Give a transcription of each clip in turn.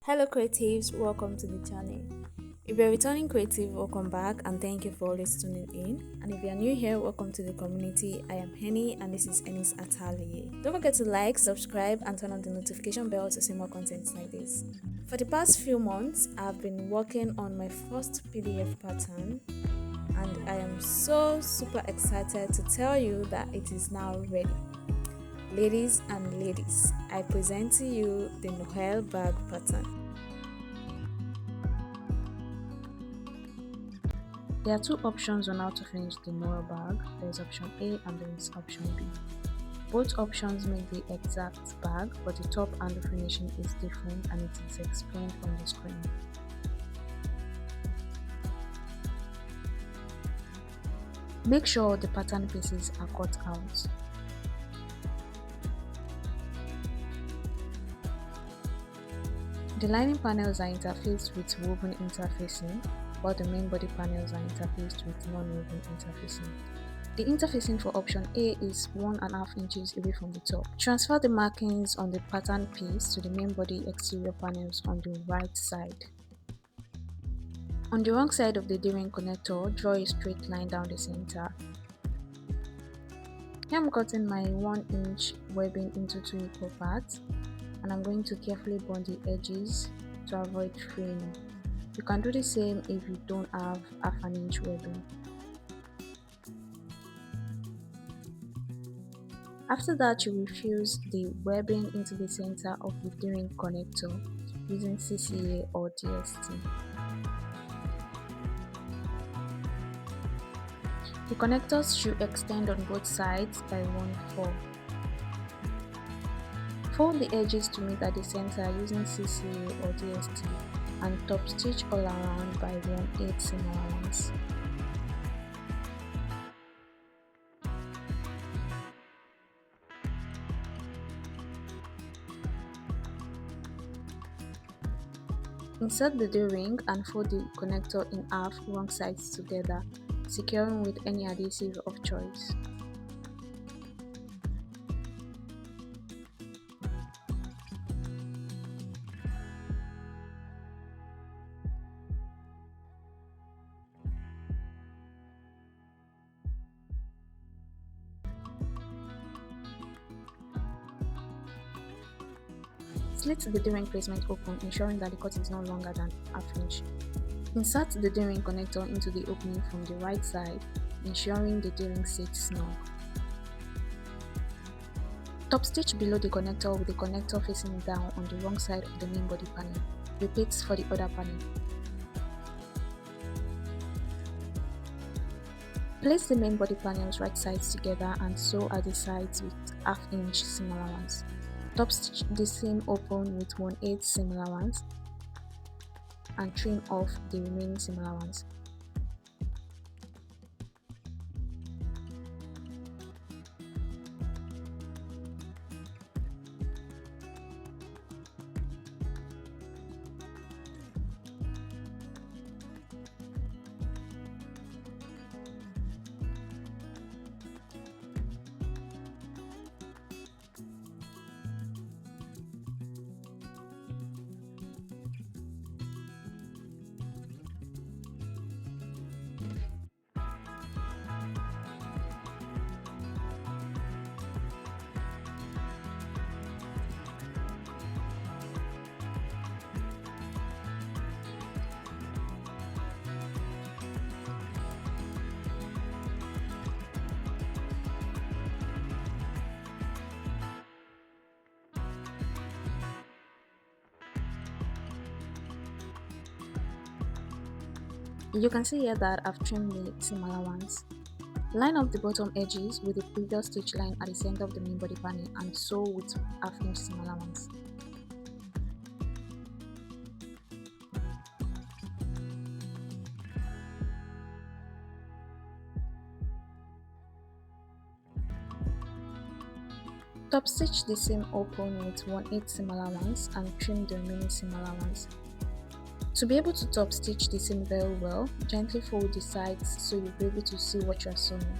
Hello creatives, welcome to the channel. If you're a returning creative, welcome back and thank you for always tuning in. And if you're new here, welcome to the community. I am Hennie and this is Hennie's Atelier. Don't forget to like, subscribe and turn on the notification bell to see more content like this. For the past few months, I've been working on my first PDF pattern and I am so super excited to tell you that it is now ready. Ladies and ladies, I present to you the Noelle Bag pattern. There are two options on how to finish the Noelle bag. There is option A and there is option B. Both options make the exact bag, but the top and the finishing is different and it is explained on the screen. Make sure the pattern pieces are cut out. The lining panels are interfaced with woven interfacing, while the main body panels are interfaced with non-woven interfacing. The interfacing for option A is 1.5 inches away from the top. Transfer the markings on the pattern piece to the main body exterior panels on the right side. On the wrong side of the D-ring connector, draw a straight line down the center. Here I'm cutting my 1-inch webbing into 2 equal parts, and I'm going to carefully bond the edges to avoid fraying. You can do the same if you don't have 1/2 inch webbing. After that, you will fuse the webbing into the center of the D-ring connector using CCA or DST. The connectors should extend on both sides by 1/4. Fold the edges to meet at the center using CCA or DST and top stitch all around by 1/8 seam allowance. Insert the D-ring and fold the connector in half wrong sides together, securing with any adhesive of choice. Slit the D-ring placement open, ensuring that the cut is no longer than 1/2 inch. Insert the D-ring connector into the opening from the right side, ensuring the D-ring sits snug. Top stitch below the connector with the connector facing down on the wrong side of the main body panel. Repeat for the other panel. Place the main body panels right sides together and sew at the sides with 1/2 inch seam allowance. Top stitch the seam open with 1/8 seam allowance and trim off the remaining seam allowance. You can see here that I've trimmed the seam allowance. Line up the bottom edges with the previous stitch line at the center of the main body panel and sew with 1/2 inch seam allowance. Top stitch the seam open with 1/8 seam allowance and trim the remaining seam allowance. To be able to top stitch the seam very well, gently fold the sides so you'll be able to see what you are sewing.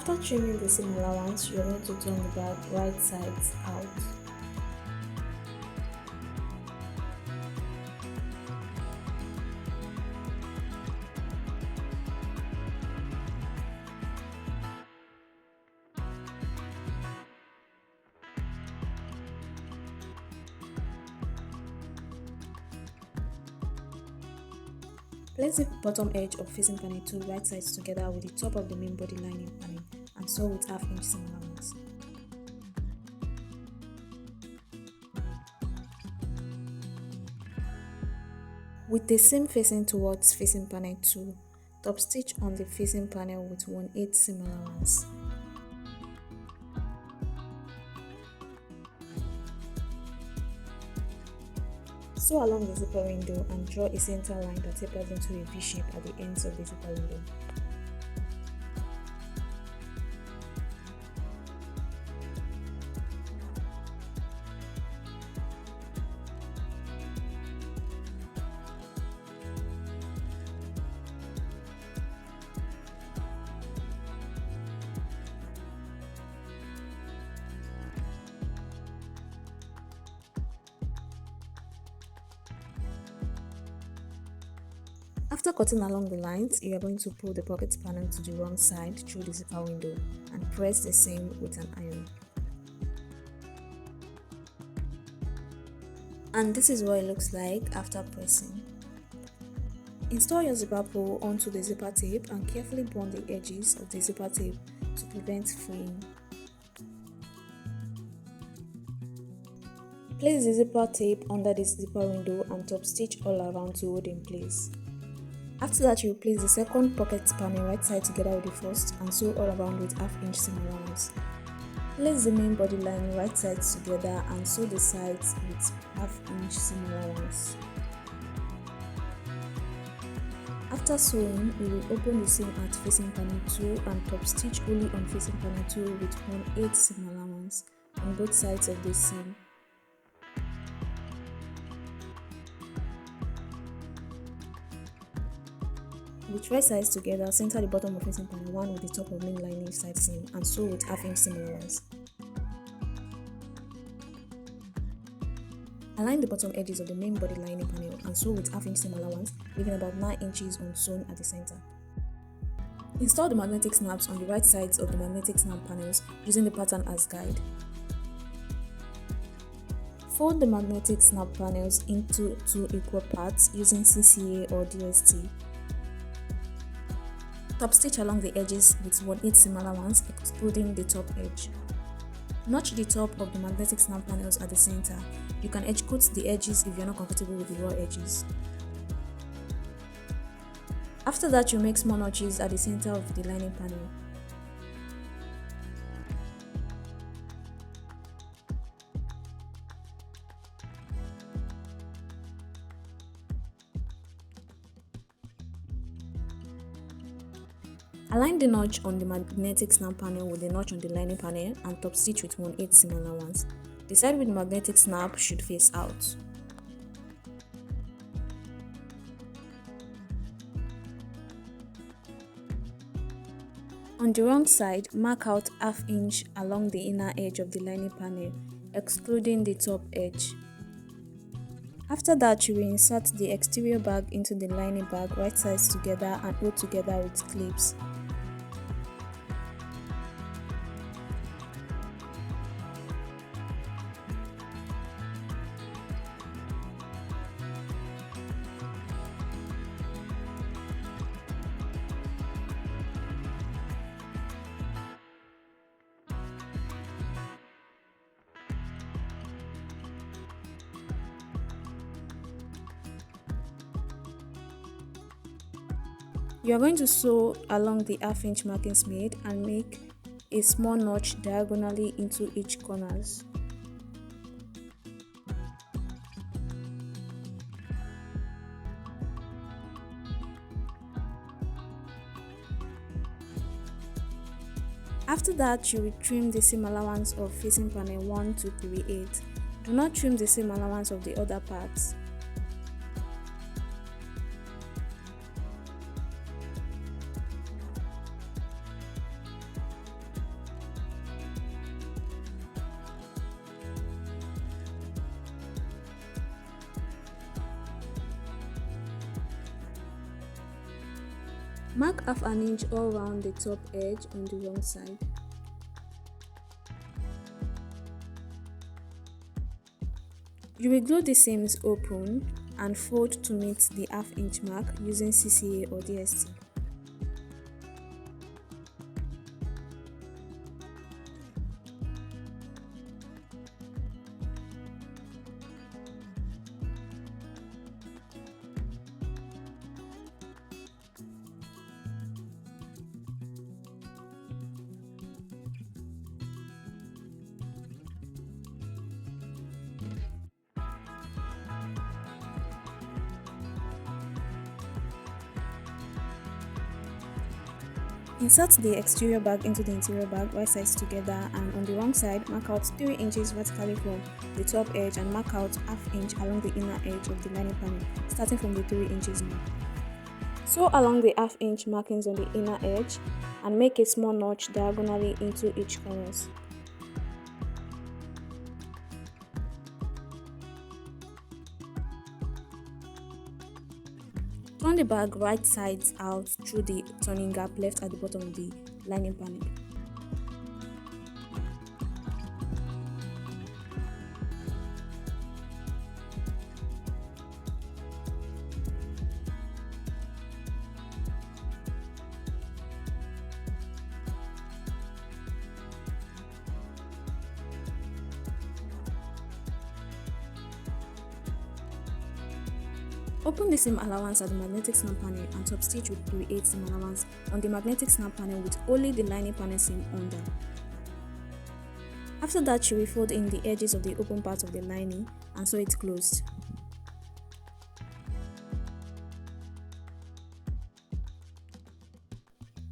After trimming the seam allowance, you're going to turn the bag right sides out. Place the bottom edge of facing panel 2 right sides together with the top of the main body lining panel and sew with half-inch seam allowance. With the seam facing towards facing panel 2, top stitch on the facing panel with 1/8 seam allowance. Sew along the zipper window and draw a center line that tapers into a V shape at the ends of the zipper window. After cutting along the lines, you are going to pull the pocket panel to the wrong side through the zipper window and press the seam with an iron. And this is what it looks like after pressing. Install your zipper pull onto the zipper tape and carefully bond the edges of the zipper tape to prevent fraying. Place the zipper tape under the zipper window and top stitch all around to hold in place. After that, you place the second pocket panel right side together with the first and sew all around with half-inch seam allowance. Place the main body line right sides together and sew the sides with half-inch seam allowance. After sewing, we will open the seam at facing panel 2 and top stitch only on facing panel 2 with 1/8 seam allowance on both sides of the seam. With right sides together, center the bottom of facing panel 1 with the top of main lining side seam and sew with half-inch seam allowance. Align the bottom edges of the main body lining panel and sew with half-inch seam allowance, leaving about 9 inches unsewn at the center. Install the magnetic snaps on the right sides of the magnetic snap panels using the pattern as guide. Fold the magnetic snap panels into 2 equal parts using CCA or DST. Top stitch along the edges with 1/8 seam allowance, excluding the top edge. Notch the top of the magnetic snap panels at the center. You can edge cut the edges if you're not comfortable with the raw edges. After that, you make small notches at the center of the lining panel. Align the notch on the magnetic snap panel with the notch on the lining panel and top stitch with 1/8 seam allowance. The side with the magnetic snap should face out. On the wrong side, mark out half-inch along the inner edge of the lining panel, excluding the top edge. After that, you will insert the exterior bag into the lining bag right sides together and hold together with clips. You are going to sew along the half-inch markings made and make a small notch diagonally into each corners. After that, you will trim the seam allowance of facing panel 1 to 3/8. Do not trim the seam allowance of the other parts. Mark half an inch all round the top edge on the wrong side. You will glue the seams open and fold to meet the half-inch mark using CCA or DST. Insert the exterior bag into the interior bag, right sides together, and on the wrong side, mark out 3 inches vertically from the top edge and mark out half inch along the inner edge of the lining panel, starting from the 3 inches mark. Sew along the half inch markings on the inner edge and make a small notch diagonally into each corners. Turn the bag right sides out through the turning gap left at the bottom of the lining panel. Open the seam allowance at the magnetic snap panel and top stitch with 3/8 seam allowance on the magnetic snap panel with only the lining panel seam under. After that, you will fold in the edges of the open part of the lining and sew it closed.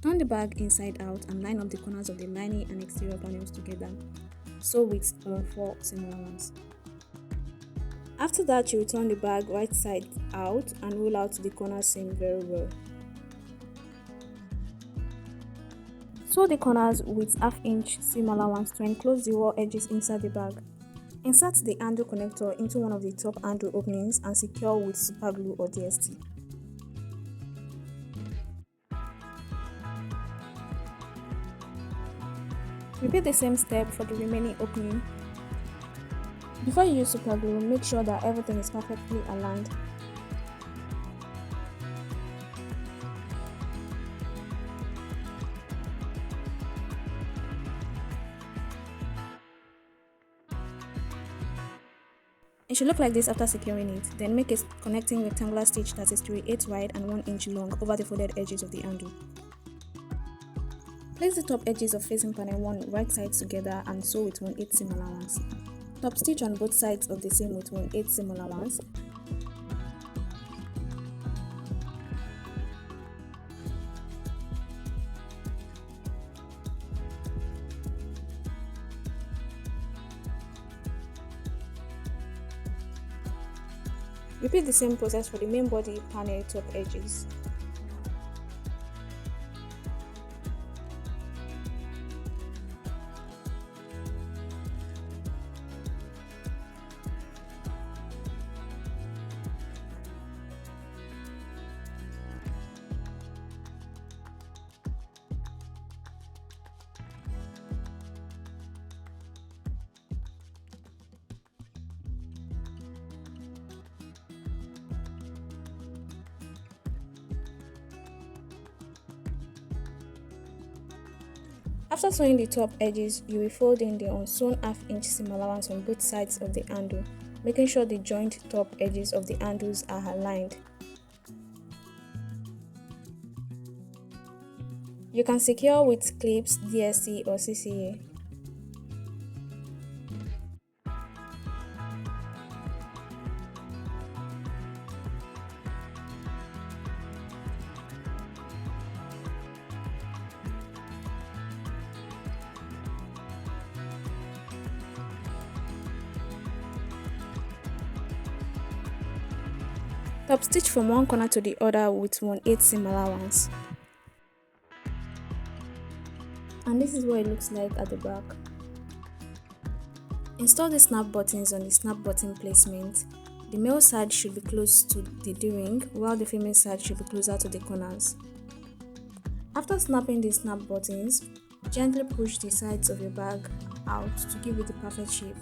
Turn the bag inside out and line up the corners of the lining and exterior panels together. Sew with 4 seam allowance. After that, you will turn the bag right side out and roll out the corner seam very well. Sew the corners with half-inch seam allowance to enclose the wall edges inside the bag. Insert the handle connector into one of the top handle openings and secure with super glue or DST. Repeat the same step for the remaining opening. Before you use super glue, make sure that everything is perfectly aligned. It should look like this after securing it. Then make a connecting rectangular stitch that is 3/8 wide and 1 inch long over the folded edges of the handle. Place the top edges of facing panel 1 right sides together and sew with 1/8 seam allowance. Top stitch on both sides of the seam with 1/8 seam allowance. Repeat the same process for the main body panel top edges. After sewing the top edges, you will fold in the unsewn half-inch seam allowance on both sides of the handle, making sure the joint top edges of the handles are aligned. You can secure with clips, DSC or CCA. Top stitch from one corner to the other with 1/8 seam allowance. And this is what it looks like at the back. Install the snap buttons on the snap button placement. The male side should be close to the D-ring while the female side should be closer to the corners. After snapping the snap buttons, gently push the sides of your bag out to give it the perfect shape.